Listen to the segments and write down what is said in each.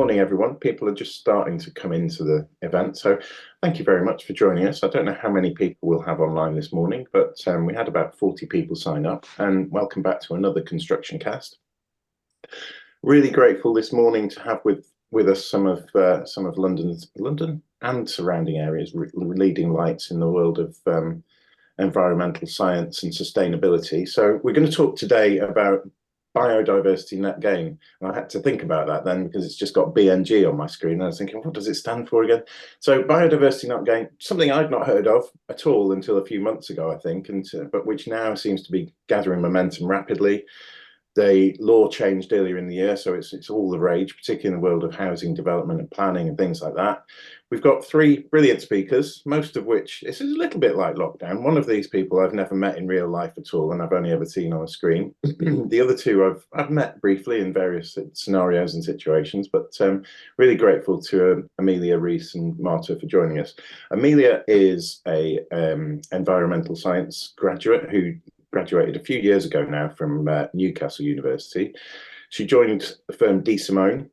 Morning, everyone. People are just starting to come into the event, so thank you very much for joining us. I don't know how many people we'll have online this morning, but we had about 40 people sign up, and welcome back to another ConstructionCast. Really grateful this morning to have with us some of London and surrounding areas leading lights in the world of environmental science and sustainability. So we're going to talk today about biodiversity net gain. And I had to think about that then because it's just got BNG on my screen. And I was thinking, what does it stand for again? So biodiversity net gain, something I'd not heard of at all until a few months ago, I think, but which now seems to be gathering momentum rapidly. The law changed earlier in the year, so it's all the rage, particularly in the world of housing development and planning and things like that. We've got three brilliant speakers, most of which, this is a little bit like lockdown. One of these people I've never met in real life at all, and I've only ever seen on a screen. The other two I've met briefly in various scenarios and situations, but really grateful to Amelia, Rhys and Marta for joining us. Amelia is a environmental science graduate who graduated a few years ago now from Newcastle University. She joined the firm Desimone,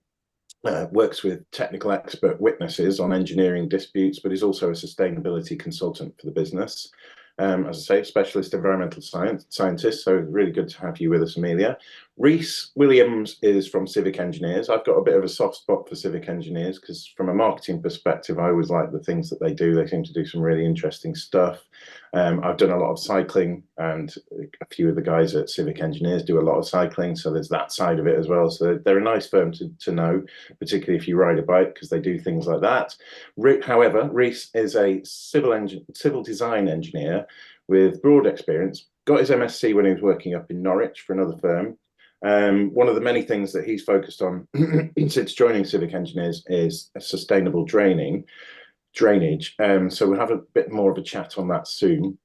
works with technical expert witnesses on engineering disputes, but is also a sustainability consultant for the business. As I say, specialist environmental scientist, so really good to have you with us, Amelia. Rhys Williams is from Civic Engineers. I've got a bit of a soft spot for Civic Engineers because from a marketing perspective, I always like the things that they do. They seem to do some really interesting stuff. I've done a lot of cycling, and a few of the guys at Civic Engineers do a lot of cycling, so there's that side of it as well. So they're a nice firm to know, particularly if you ride a bike, because they do things like that. However, Rhys is a civil design engineer with broad experience, got his MSc when he was working up in Norwich for another firm. One of the many things that he's focused on since joining Civic Engineers is sustainable drainage. So we'll have a bit more of a chat on that soon.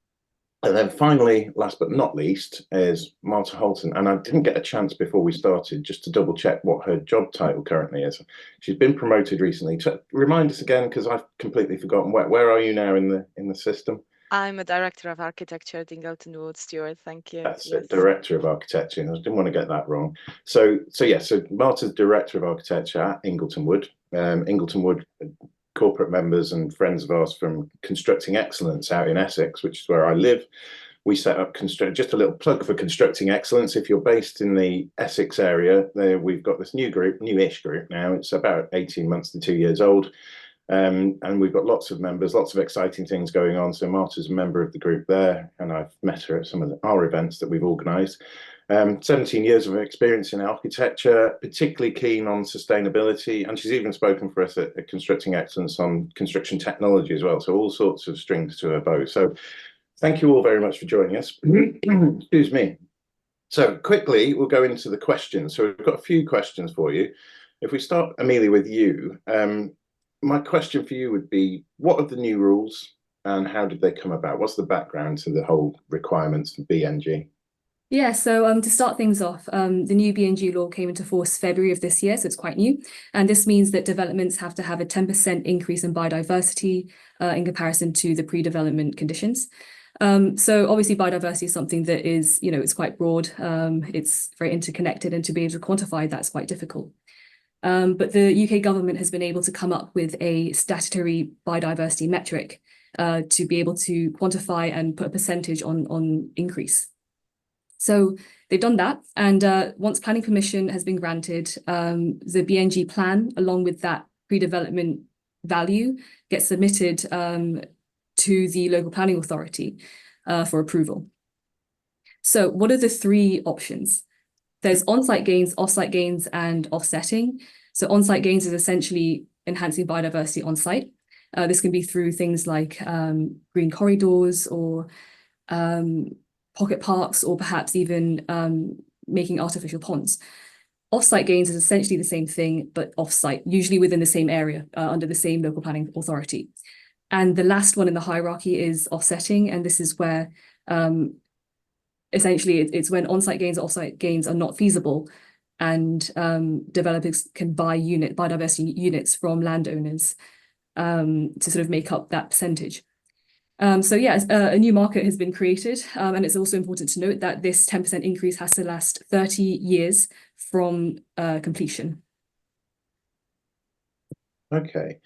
And then finally, last but not least, is Marta Holton. And I didn't get a chance before we started just to double check what her job title currently is. She's been promoted recently. Remind us again, because I've completely forgotten. Where are you now in the system? I'm a director of architecture at Ingleton, Stuart. Thank you. That's it, director of architecture. I didn't want to get that wrong. So Marta's director of architecture at Ingleton Wood. Ingleton Wood corporate members and friends of ours from Constructing Excellence out in Essex, which is where I live. We set up just a little plug for Constructing Excellence. If you're based in the Essex area, we've got this newish group now. It's about 18 months to 2 years old. And we've got lots of members, lots of exciting things going on. So Marta's a member of the group there, and I've met her at some of our events that we've organised. 17 years of experience in architecture, particularly keen on sustainability, and she's even spoken for us at Constructing Excellence on construction technology as well. So all sorts of strings to her bow. So thank you all very much for joining us. Excuse me. So quickly, we'll go into the questions. So we've got a few questions for you. If we start, Amelia, with you, my question for you would be, what are the new rules and how did they come about? What's the background to the whole requirements for BNG? Yeah, so to start things off, the new BNG law came into force February of this year, so it's quite new. And this means that developments have to have a 10% increase in biodiversity in comparison to the pre-development conditions. So obviously biodiversity is something that is, it's quite broad. It's very interconnected, and to be able to quantify that's quite difficult. But the UK government has been able to come up with a statutory biodiversity metric to be able to quantify and put a percentage on increase. So they've done that, and once planning permission has been granted, the BNG plan, along with that pre-development value, gets submitted to the local planning authority for approval. So what are the three options? There's on-site gains, off-site gains, and offsetting. So on-site gains is essentially enhancing biodiversity on-site. This can be through things like green corridors or pocket parks, or perhaps even making artificial ponds. Off-site gains is essentially the same thing, but off-site, usually within the same area, under the same local planning authority. And the last one in the hierarchy is offsetting, and this is where essentially it's when on-site gains or off-site gains are not feasible, and developers can buy biodiversity units from landowners to sort of make up that percentage. So yeah, a new market has been created, and it's also important to note that this 10% increase has to last 30 years from completion. Okay.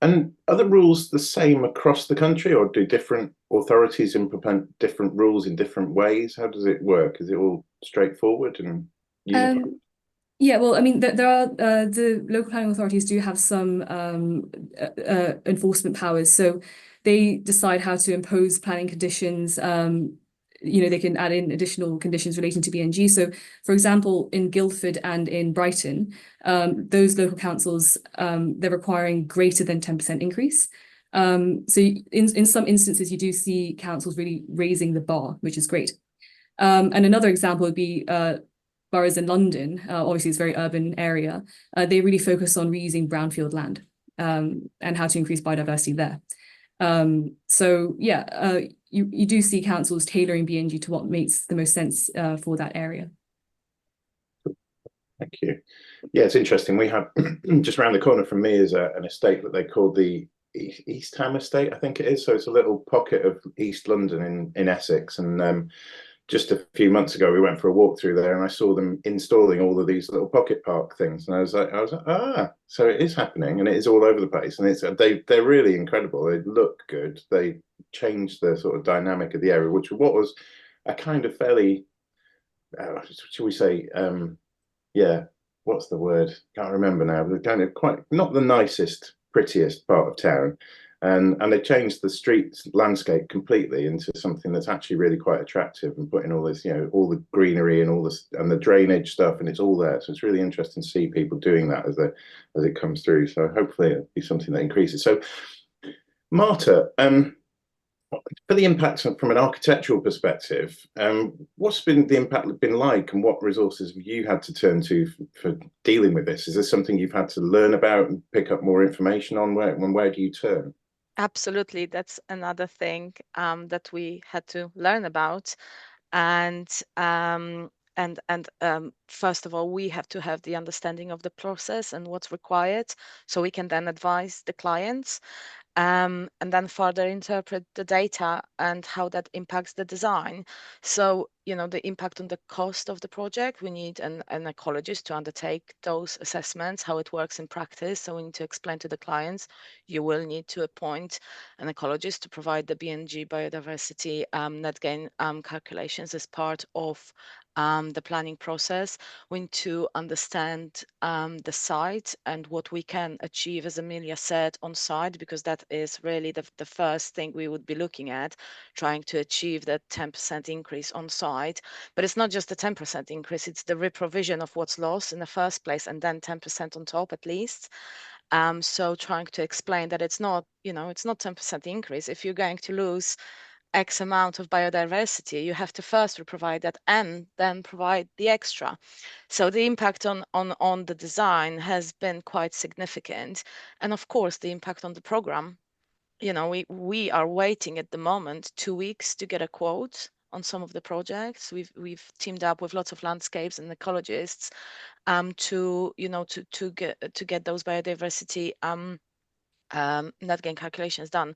And are the rules the same across the country, or do different authorities implement different rules in different ways? How does it work? Is it all straightforward and uniform? Yeah, well, I mean, there are the local planning authorities do have some enforcement powers, so they decide how to impose planning conditions. They can add in additional conditions relating to BNG. So, for example, in Guildford and in Brighton, those local councils they're requiring greater than 10% increase. So, in some instances, you do see councils really raising the bar, which is great. And another example would be boroughs in London, obviously it's a very urban area, they really focus on reusing brownfield land and how to increase biodiversity there. So yeah, you do see councils tailoring BNG to what makes the most sense for that area. Thank you. Yeah, it's interesting. We have just around the corner from me is an estate that they call the East Ham Estate, I think it is. So it's a little pocket of East London in Essex, and just a few months ago, we went for a walk through there, and I saw them installing all of these little pocket park things, and I was like, ah, so it is happening, and it is all over the place, and they're really incredible. They look good. They changed the sort of dynamic of the area, what was a kind of fairly, shall we say, yeah, what's the word? Can't remember now. But kind of quite not the nicest, prettiest part of town. And they changed the street landscape completely into something that's actually really quite attractive, and putting all this, all the greenery and all this and the drainage stuff, and it's all there. So it's really interesting to see people doing that as it comes through. So hopefully it'll be something that increases. So Marta, for the impact from an architectural perspective, what's been the impact been like, and what resources have you had to turn to for dealing with this? Is this something you've had to learn about and pick up more information on? Where do you turn? Absolutely, that's another thing that we had to learn about, and first of all, we have to have the understanding of the process and what's required, so we can then advise the clients. And then further interpret the data and how that impacts the design. So, the impact on the cost of the project, we need an ecologist to undertake those assessments, how it works in practice. So we need to explain to the clients, you will need to appoint an ecologist to provide the BNG biodiversity net gain calculations as part of the planning process. We need to understand the site and what we can achieve, as Amelia said, on site, because that is really the first thing we would be looking at, trying to achieve that 10% increase on site. But it's not just the 10% increase, it's the reprovision of what's lost in the first place, and then 10% on top at least. So trying to explain that it's not 10% increase. If you're going to lose X amount of biodiversity, you have to first provide that and then provide the extra. So the impact on the design has been quite significant. And of course, the impact on the program, we are waiting at the moment 2 weeks to get a quote on some of the projects. We've teamed up with lots of landscapes and ecologists to get those biodiversity net gain calculations done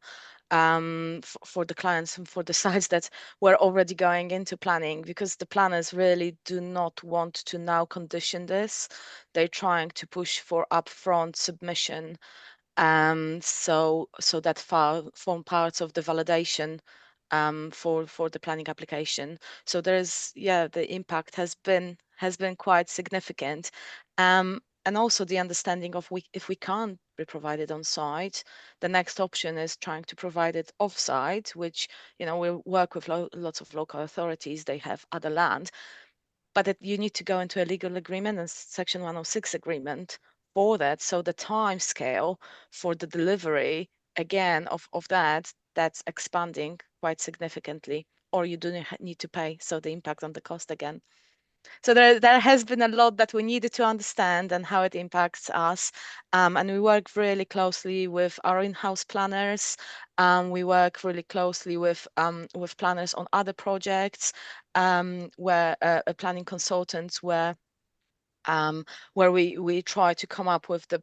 for the clients and for the sites that were already going into planning, because the planners really do not want to now condition this. They're trying to push for upfront submission, so that form parts of the validation for the planning application. So the impact has been quite significant. And also the understanding of if we can't be provided on site, the next option is trying to provide it off-site, which we work with lots of local authorities. They have other land, but you need to go into a legal agreement and Section 106 agreement for that. So the time scale for the delivery again of that's expanding quite significantly, or you do need to pay. So the impact on the cost again. So there has been a lot that we needed to understand and how it impacts us. And we work really closely with our in-house planners. We work really closely with planners on other projects, where planning consultants where we try to come up with the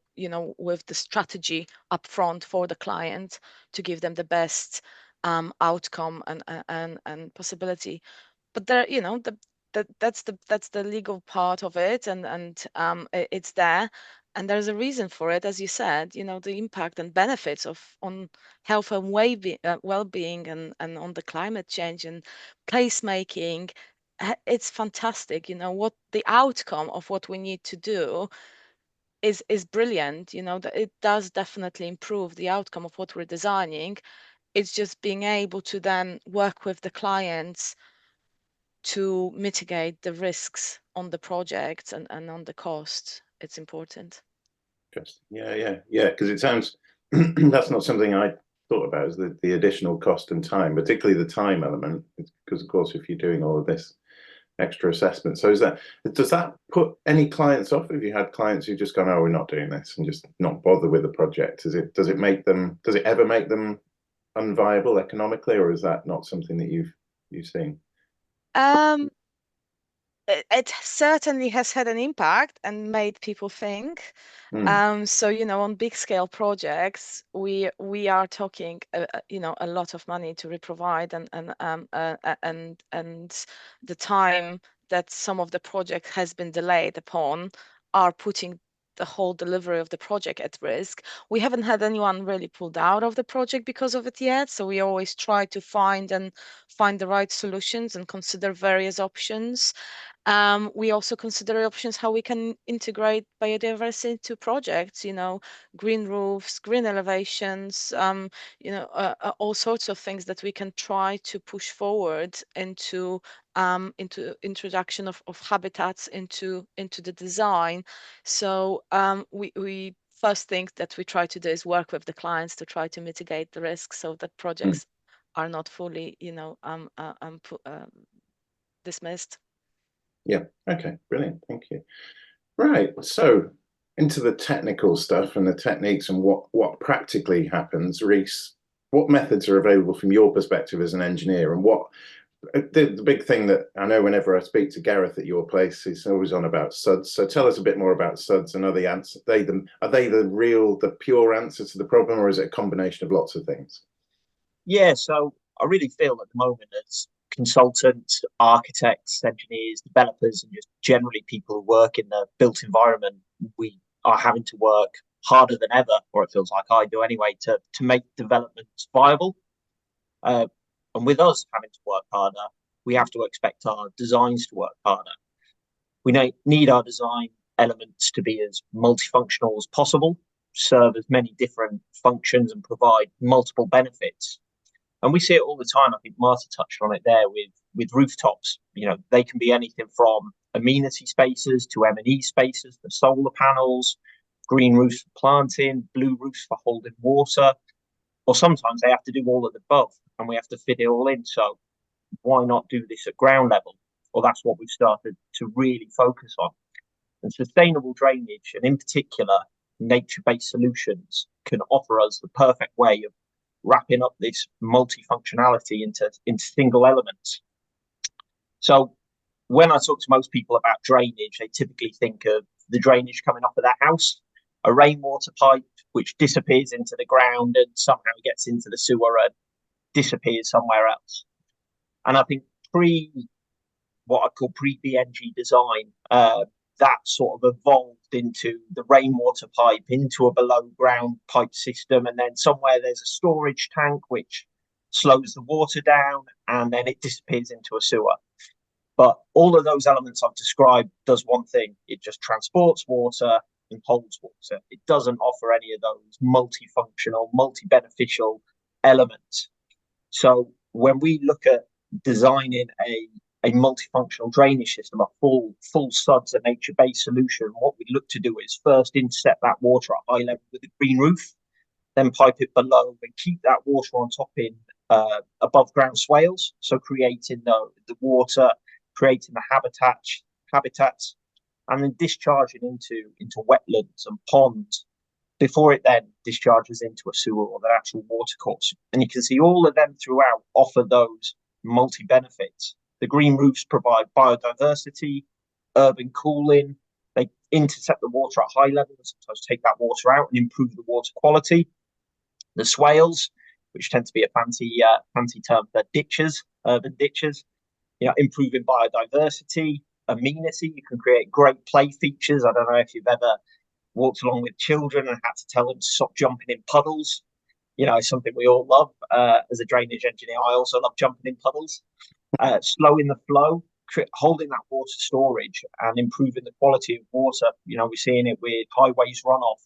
strategy upfront for the client to give them the best outcome and possibility. But there, that's the legal part of it, and it's there. And there's a reason for it, as you said, the impact and benefits on health and well-being and on the climate change and placemaking. It's fantastic. What the outcome of what we need to do is brilliant. That it does definitely improve the outcome of what we're designing. It's just being able to then work with the clients to mitigate the risks on the projects and on the cost. It's important. Interesting. Yeah. Because it sounds that's not something I thought about, is the additional cost and time, particularly the time element. Because of course, if you're doing all of this extra assessment, so does that put any clients off? Have you had clients who just gone, oh, we're not doing this, and just not bother with the project? Does it ever make them unviable economically, or is that not something that you've seen? It certainly has had an impact and made people think. So on big scale projects, we are talking a lot of money to provide, and the time that some of the project has been delayed upon are putting the whole delivery of the project at risk. We haven't had anyone really pulled out of the project because of it yet, so we always try to find the right solutions and consider various options. We also consider options how we can integrate biodiversity to projects, green roofs, green elevations, all sorts of things that we can try to push forward into introduction of habitats into the design. So we first thing that we try to do is work with the clients to try to mitigate the risks so that projects are not fully, dismissed. Yeah. Okay. Brilliant. Thank you. Right. So into the technical stuff and the techniques and what practically happens, Rhys, what methods are available from your perspective as an engineer, and what the big thing that I know whenever I speak to Gareth at your place, he's always on about SUDs. So tell us a bit more about SUDs, and are they the pure answer to the problem, or is it a combination of lots of things? Yeah, so I really feel at the moment as consultants, architects, engineers, developers, and just generally people who work in the built environment, we are having to work harder than ever, or it feels like I do anyway, to make developments viable. And with us having to work harder, we have to expect our designs to work harder. We need our design elements to be as multifunctional as possible, serve as many different functions, and provide multiple benefits. And we see it all the time. I think Marta touched on it there with rooftops. They can be anything from amenity spaces to M&E spaces, to solar panels, green roofs for planting, blue roofs for holding water, or sometimes they have to do all of the above, and we have to fit it all in. So why not do this at ground level? Well, that's what we've started to really focus on. And sustainable drainage, and in particular, nature-based solutions, can offer us the perfect way of wrapping up this multifunctionality into single elements. So when I talk to most people about drainage, they typically think of the drainage coming off of their house, a rainwater pipe which disappears into the ground and somehow gets into the sewer and disappears somewhere else. And I think what I call pre-BNG design, that sort of evolved into the rainwater pipe, into a below ground pipe system, and then somewhere there's a storage tank which slows the water down, and then it disappears into a sewer. But all of those elements I've described does one thing: it just transports water and holds water. It doesn't offer any of those multifunctional, multi-beneficial elements. So when we look at designing a multifunctional drainage system, a full SUDS and nature-based solution, what we look to do is first intercept that water at high level with a green roof, then pipe it below and keep that water on top in above ground swales, so creating the water, creating the habitats, and then discharging into wetlands and ponds before it then discharges into a sewer or the actual watercourse. And you can see all of them throughout offer those multi-benefits. The green roofs provide biodiversity, urban cooling. They intercept the water at high levels, sometimes take that water out and improve the water quality. The swales, which tend to be a fancy term for ditches, urban ditches, improving biodiversity, amenity. You can create great play features. I don't know if you've ever walked along with children and had to tell them to stop jumping in puddles. You know, something we all love. As a drainage engineer, I also love jumping in puddles. Slowing the flow, holding that water storage and improving the quality of water. You know, we're seeing it with highways runoff,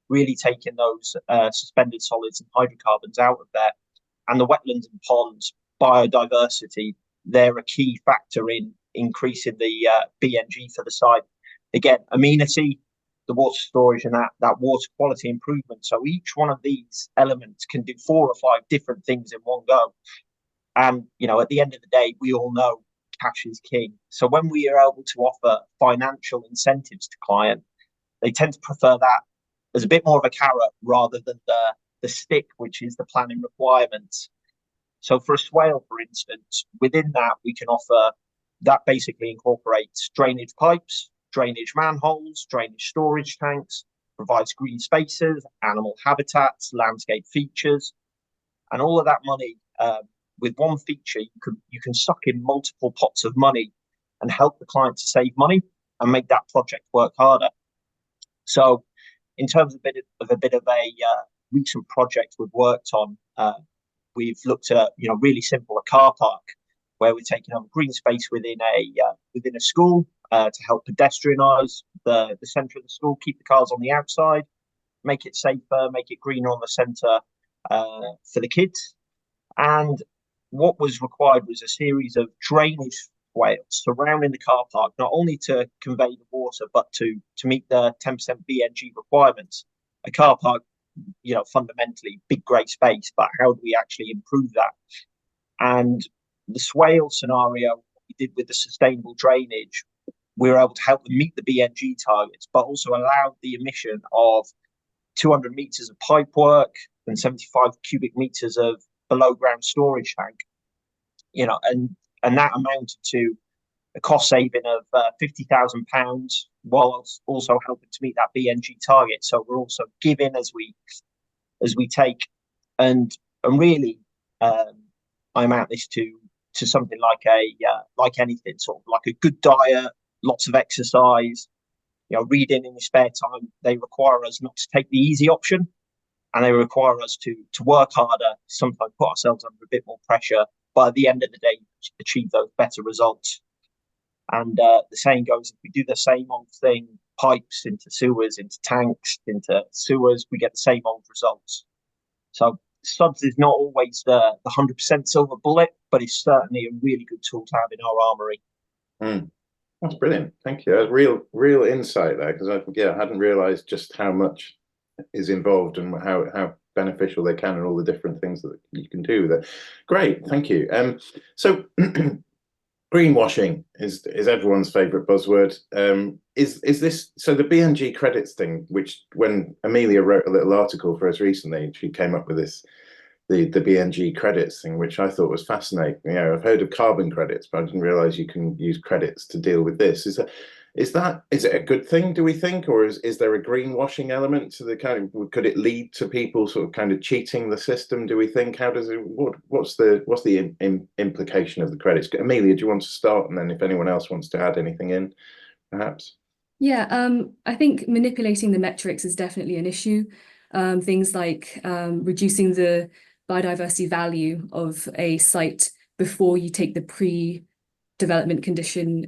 really taking those suspended solids and hydrocarbons out of there. And the wetlands and ponds, biodiversity, they're a key factor in increasing the BNG for the site. Again, amenity, the water storage and that water quality improvement. So each one of these elements can do 4 or 5 different things in one go. And, you know, at the end of the day, we all know cash is king. So when we are able to offer financial incentives to clients, they tend to prefer that as a bit more of a carrot rather than the stick, which is the planning requirements. So for a swale, for instance, within that, we can offer that basically incorporates drainage pipes, drainage manholes, drainage storage tanks, provides green spaces, animal habitats, landscape features, and all of that money. With one feature, you can suck in multiple pots of money and help the client to save money and make that project work harder. So, in terms of a bit of a recent project we've worked on, we've looked at really simple a car park where we're taking up green space within a school to help pedestrianise the centre of the school, keep the cars on the outside, make it safer, make it greener on the centre for the kids. And what was required was a series of drainage swales surrounding the car park, not only to convey the water, but to meet the 10% BNG requirements. A car park, fundamentally big, great space, but how do we actually improve that? And the swale scenario we did with the sustainable drainage, we were able to help them meet the BNG targets, but also allow the emission of 200 meters of pipe work and 75 cubic meters of below ground storage tank, and that amounted to a cost saving of £50,000 while also helping to meet that BNG target. So we're also giving as we take, and really I amount this to something like anything, sort of like a good diet, lots of exercise, reading in your spare time. They require us not to take the easy option. And they require us to work harder, sometimes put ourselves under a bit more pressure, but at the end of the day, achieve those better results. And the saying goes, if we do the same old thing, pipes into sewers, into tanks, into sewers, we get the same old results. So subs is not always the 100% silver bullet, but it's certainly a really good tool to have in our armory. That's brilliant. Thank you. That's real insight there, because I hadn't realised just how much is involved and how beneficial they can and all the different things that you can do with it. Great, thank you. So greenwashing is everyone's favorite buzzword. Is this so the BNG credits thing, which when Amelia wrote a little article for us recently, she came up with this the BNG credits thing, which I thought was fascinating. I've heard of carbon credits, but I didn't realize you can use credits to deal with this. Is it a good thing, do we think, or is there a greenwashing element to the kind of, could it lead to people sort of kind of cheating the system, do we think? How does it, what's the implication of the credits? Amelia, do you want to start, and then if anyone else wants to add anything in, perhaps? Yeah, I think manipulating the metrics is definitely an issue. Things like reducing the biodiversity value of a site before you take the pre-development condition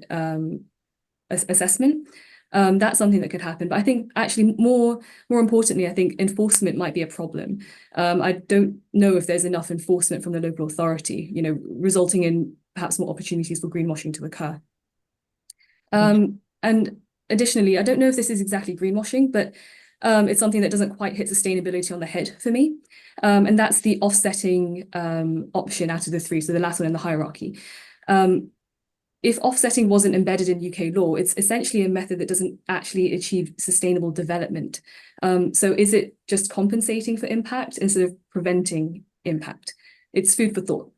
assessment. That's something that could happen. But I think actually more importantly, I think enforcement might be a problem. I don't know if there's enough enforcement from the local authority, resulting in perhaps more opportunities for greenwashing to occur. And additionally, I don't know if this is exactly greenwashing, but it's something that doesn't quite hit sustainability on the head for me. And that's the offsetting option out of the 3, so the last one in the hierarchy. If offsetting wasn't embedded in UK law, it's essentially a method that doesn't actually achieve sustainable development. So is it just compensating for impact instead of preventing impact? It's food for thought.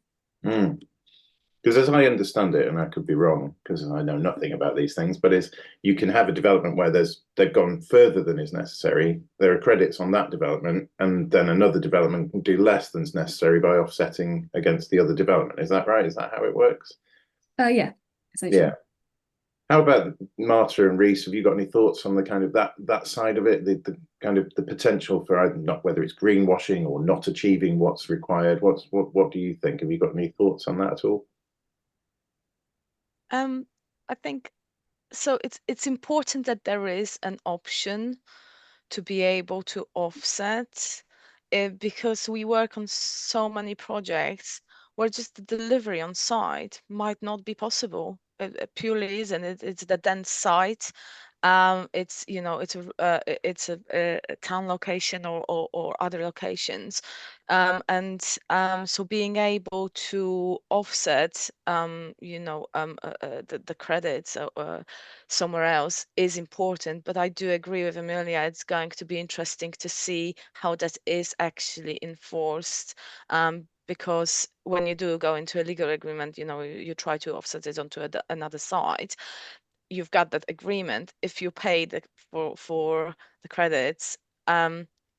Because as I understand it, and I could be wrong because I know nothing about these things, but you can have a development where they've gone further than is necessary. There are credits on that development, and then another development can do less than is necessary by offsetting against the other development. Is that right? Is that how it works? Yeah. Yeah. How about Marta and Rhys? Have you got any thoughts on the kind of that side of it, the kind of the potential for not whether it's greenwashing or not achieving what's required? What do you think? Have you got any thoughts on that at all? I think so. It's important that there is an option to be able to offset, because we work on so many projects where just the delivery on site might not be possible. It purely isn't. It's the dense site. It's a town location or other locations, and so being able to offset the credits somewhere else is important. But I do agree with Amelia. It's going to be interesting to see how that is actually enforced. Because when you do go into a legal agreement, you try to offset it onto another side. You've got that agreement. If you pay for the credits,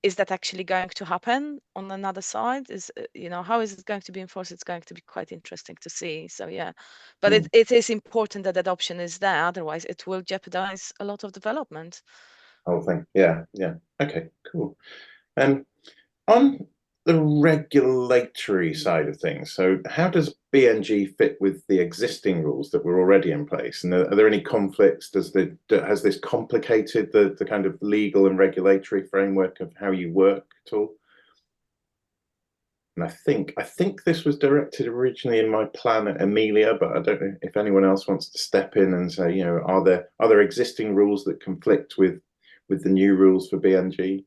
is that actually going to happen on another side? How is it going to be enforced? It's going to be quite interesting to see. So yeah, but it is important that that option is there. Otherwise, it will jeopardize a lot of development. Whole thing. Yeah. Okay, cool. On the regulatory side of things, so how does BNG fit with the existing rules that were already in place? And are there any conflicts? Has this complicated the kind of legal and regulatory framework of how you work at all? And I think this was directed originally in my plan at Amelia, but I don't know if anyone else wants to step in and say, are there existing rules that conflict with the new rules for BNG?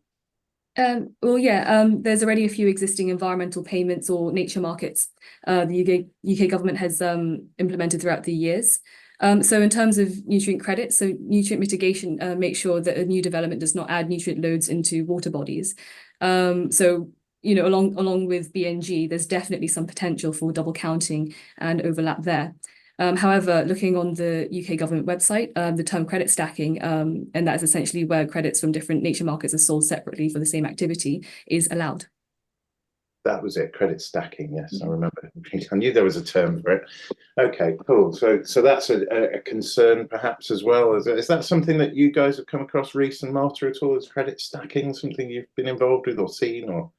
Well, yeah, there's already a few existing environmental payments or nature markets the UK government has implemented throughout the years. So in terms of nutrient credits, so nutrient mitigation makes sure that a new development does not add nutrient loads into water bodies. So along with BNG, there's definitely some potential for double counting and overlap there. However, looking on the UK government website, the term credit stacking, and that is essentially where credits from different nature markets are sold separately for the same activity, is allowed. That was it, credit stacking. Yes, I remember. I knew there was a term for it. Okay, cool. So that's a concern perhaps as well. Is that something that you guys have come across, Rhys and Marta, at all? Is credit stacking something you've been involved with or seen? Or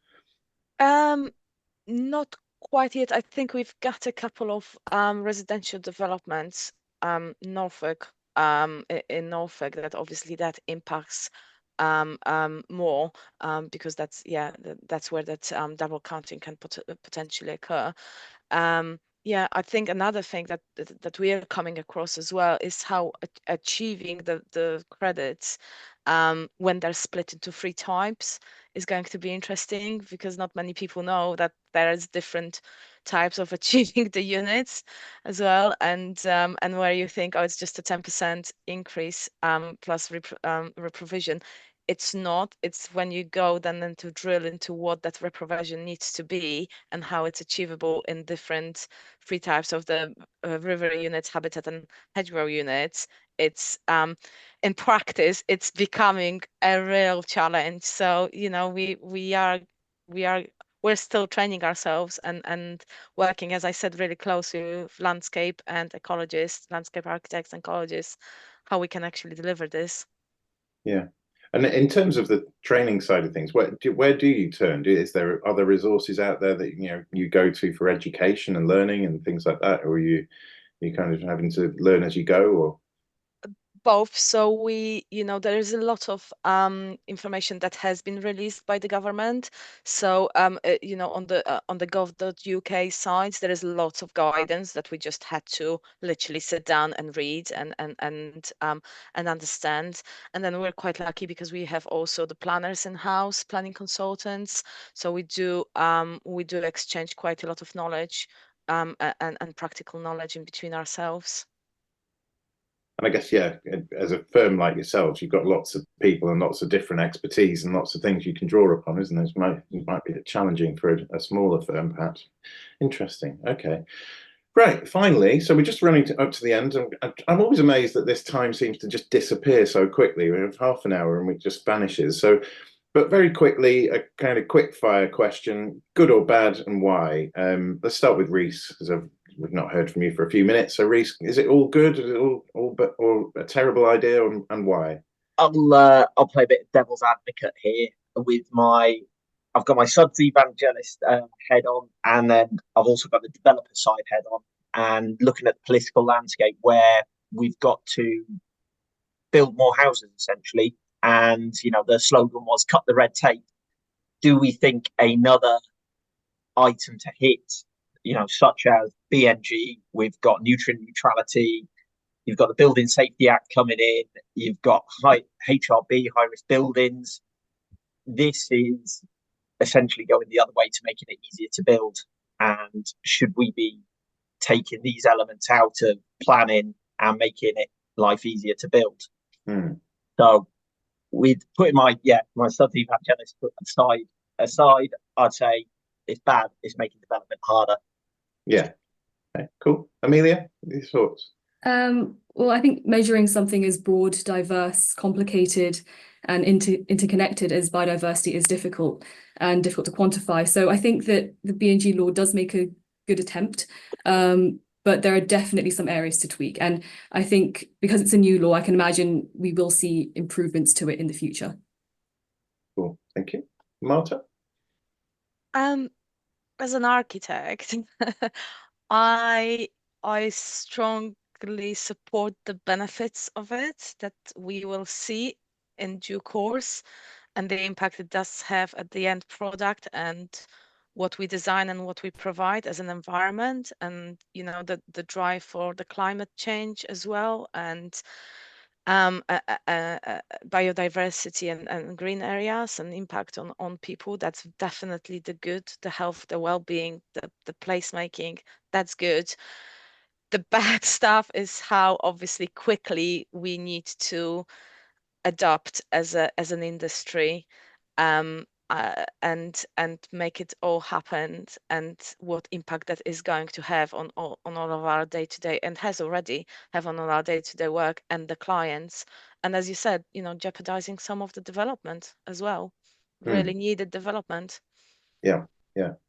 not quite yet. I think we've got a couple of residential developments Norfolk in Norfolk that obviously that impacts more because that's where that double counting can potentially occur. Yeah, I think another thing that we are coming across as well is how achieving the credits when they're split into 3 types is going to be interesting, because not many people know that there is different types of achieving the units as well, and where you think, oh, it's just a 10% increase plus reprovision. It's not. It's when you go then to drill into what that reprovision needs to be and how it's achievable in different 3 types of the river units, habitat and hedgerow units. It's in practice, it's becoming a real challenge. So we're still training ourselves and working, as I said, really closely with landscape and ecologists, landscape architects and ecologists, how we can actually deliver this. Yeah. And in terms of the training side of things, where do you turn? Is there other resources out there that you go to for education and learning and things like that, or are you kind of having to learn as you go, or? Both. So there is a lot of information that has been released by the government. So on the gov.uk sites, there is lots of guidance that we just had to literally sit down and read and understand. And then we're quite lucky because we have also the planners in-house, planning consultants. So we do exchange quite a lot of knowledge and practical knowledge in between ourselves. And I guess, yeah, as a firm like yourselves, you've got lots of people and lots of different expertise and lots of things you can draw upon, isn't it? It might be challenging for a smaller firm, perhaps. Interesting. Okay. Right. Finally, so we're just running up to the end. I'm always amazed that this time seems to just disappear so quickly. We have half an hour and it just vanishes. So, but very quickly, a kind of quick fire question, good or bad, and why? Let's start with Rhys, because we've not heard from you for a few minutes. So Rhys, is it all good? Is it all or a terrible idea, and why? I'll play a bit of devil's advocate here with I've got my subs evangelist head on, and then I've also got the developer side head on, and looking at the political landscape where we've got to build more houses essentially, and the slogan was cut the red tape. Do we think another item to hit, such as BNG, we've got nutrient neutrality, you've got the Building Safety Act coming in, you've got HRB, high risk buildings. This is essentially going the other way to making it easier to build. And should we be taking these elements out of planning and making it life easier to build? So with putting my sub evangelist aside, I'd say it's bad. It's making development harder. Yeah. Okay, cool. Amelia, your thoughts? Well, I think measuring something as broad, diverse, complicated, and interconnected as biodiversity is difficult and difficult to quantify. So I think that the BNG law does make a good attempt, but there are definitely some areas to tweak. And I think because it's a new law, I can imagine we will see improvements to it in the future. Cool, thank you. Marta? As an architect, I strongly support the benefits of it that we will see in due course, and the impact it does have at the end product and what we design and what we provide as an environment, and the drive for the climate change as well, and biodiversity and green areas and impact on people. That's definitely the good, the health, the well-being, the placemaking. That's good. The bad stuff is how obviously quickly we need to adapt as an industry, and make it all happen, and what impact that is going to have on all of our day-to-day, and has already have on all our day-to-day work and the clients. And as you said, jeopardizing some of the development as well, really needed development. Yeah,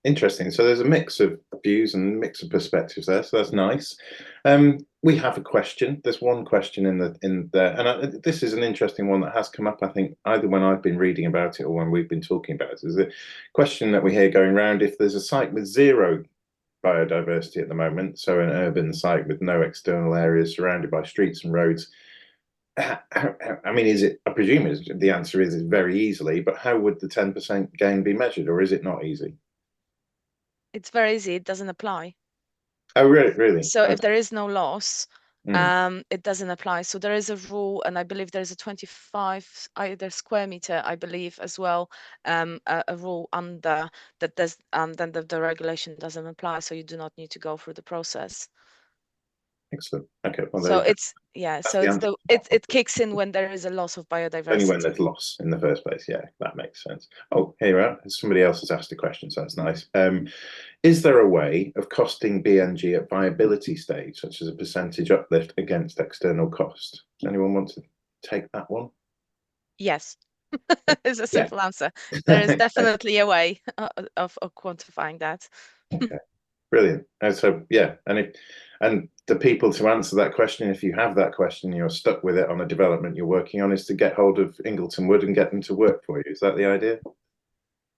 interesting. So there's a mix of views and a mix of perspectives there, so that's nice. We have a question. There's one question in there, and this is an interesting one that has come up, I think, either when I've been reading about it or when we've been talking about it. There's a question that we hear going around: if there's a site with zero biodiversity at the moment, so an urban site with no external areas surrounded by streets and roads, I mean, I presume the answer is very easily, but how would the 10% gain be measured, or is it not easy? It's very easy. It doesn't apply. Oh, really? So if there is no loss, it doesn't apply. So there is a rule, and I believe there's a 25 either square meter, I believe as well, a rule under that does, then the regulation doesn't apply. So you do not need to go through the process. Excellent. Okay. Well, so it's it kicks in when there is a loss of biodiversity. Only when there's loss in the first place. Yeah, that makes sense. Oh, here we are. Somebody else has asked a question, so that's nice. Is there a way of costing BNG at viability stage, such as a percentage uplift against external cost? Does anyone want to take that one? Yes. It's a simple answer. There is definitely a way of quantifying that. Okay. Brilliant. And so, yeah, and the people to answer that question, if you have that question, you're stuck with it on a development you're working on, is to get hold of Ingleton Wood and get them to work for you. Is that the idea?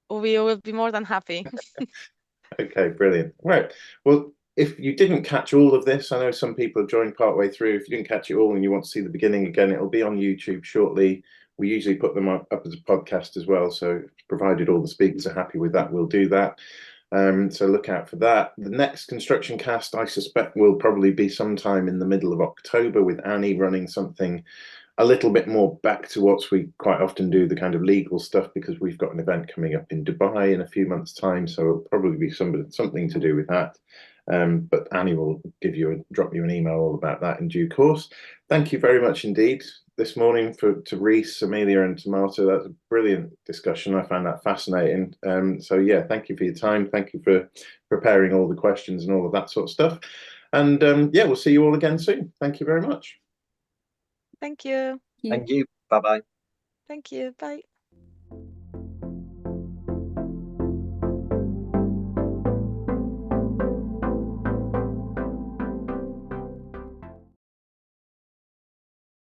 We will be more than happy. Okay, brilliant. Right. Well, if you didn't catch all of this, I know some people have joined partway through. If you didn't catch it all and you want to see the beginning again, it'll be on YouTube shortly. We usually put them up as a podcast as well. So provided all the speakers are happy with that, we'll do that. So look out for that. The next ConstructionCast, I suspect, will probably be sometime in the middle of October, with Annie running something a little bit more back to what we quite often do, the kind of legal stuff, because we've got an event coming up in Dubai in a few months' time. So it'll probably be something to do with that. But Annie will drop you an email all about that in due course. Thank you very much indeed this morning to Rhys, Amelia, and to Marta. That's a brilliant discussion. I found that fascinating. So yeah, thank you for your time. Thank you for preparing all the questions and all of that sort of stuff. And yeah, we'll see you all again soon. Thank you very much. Thank you. Thank you. Bye-bye. Thank you. Bye.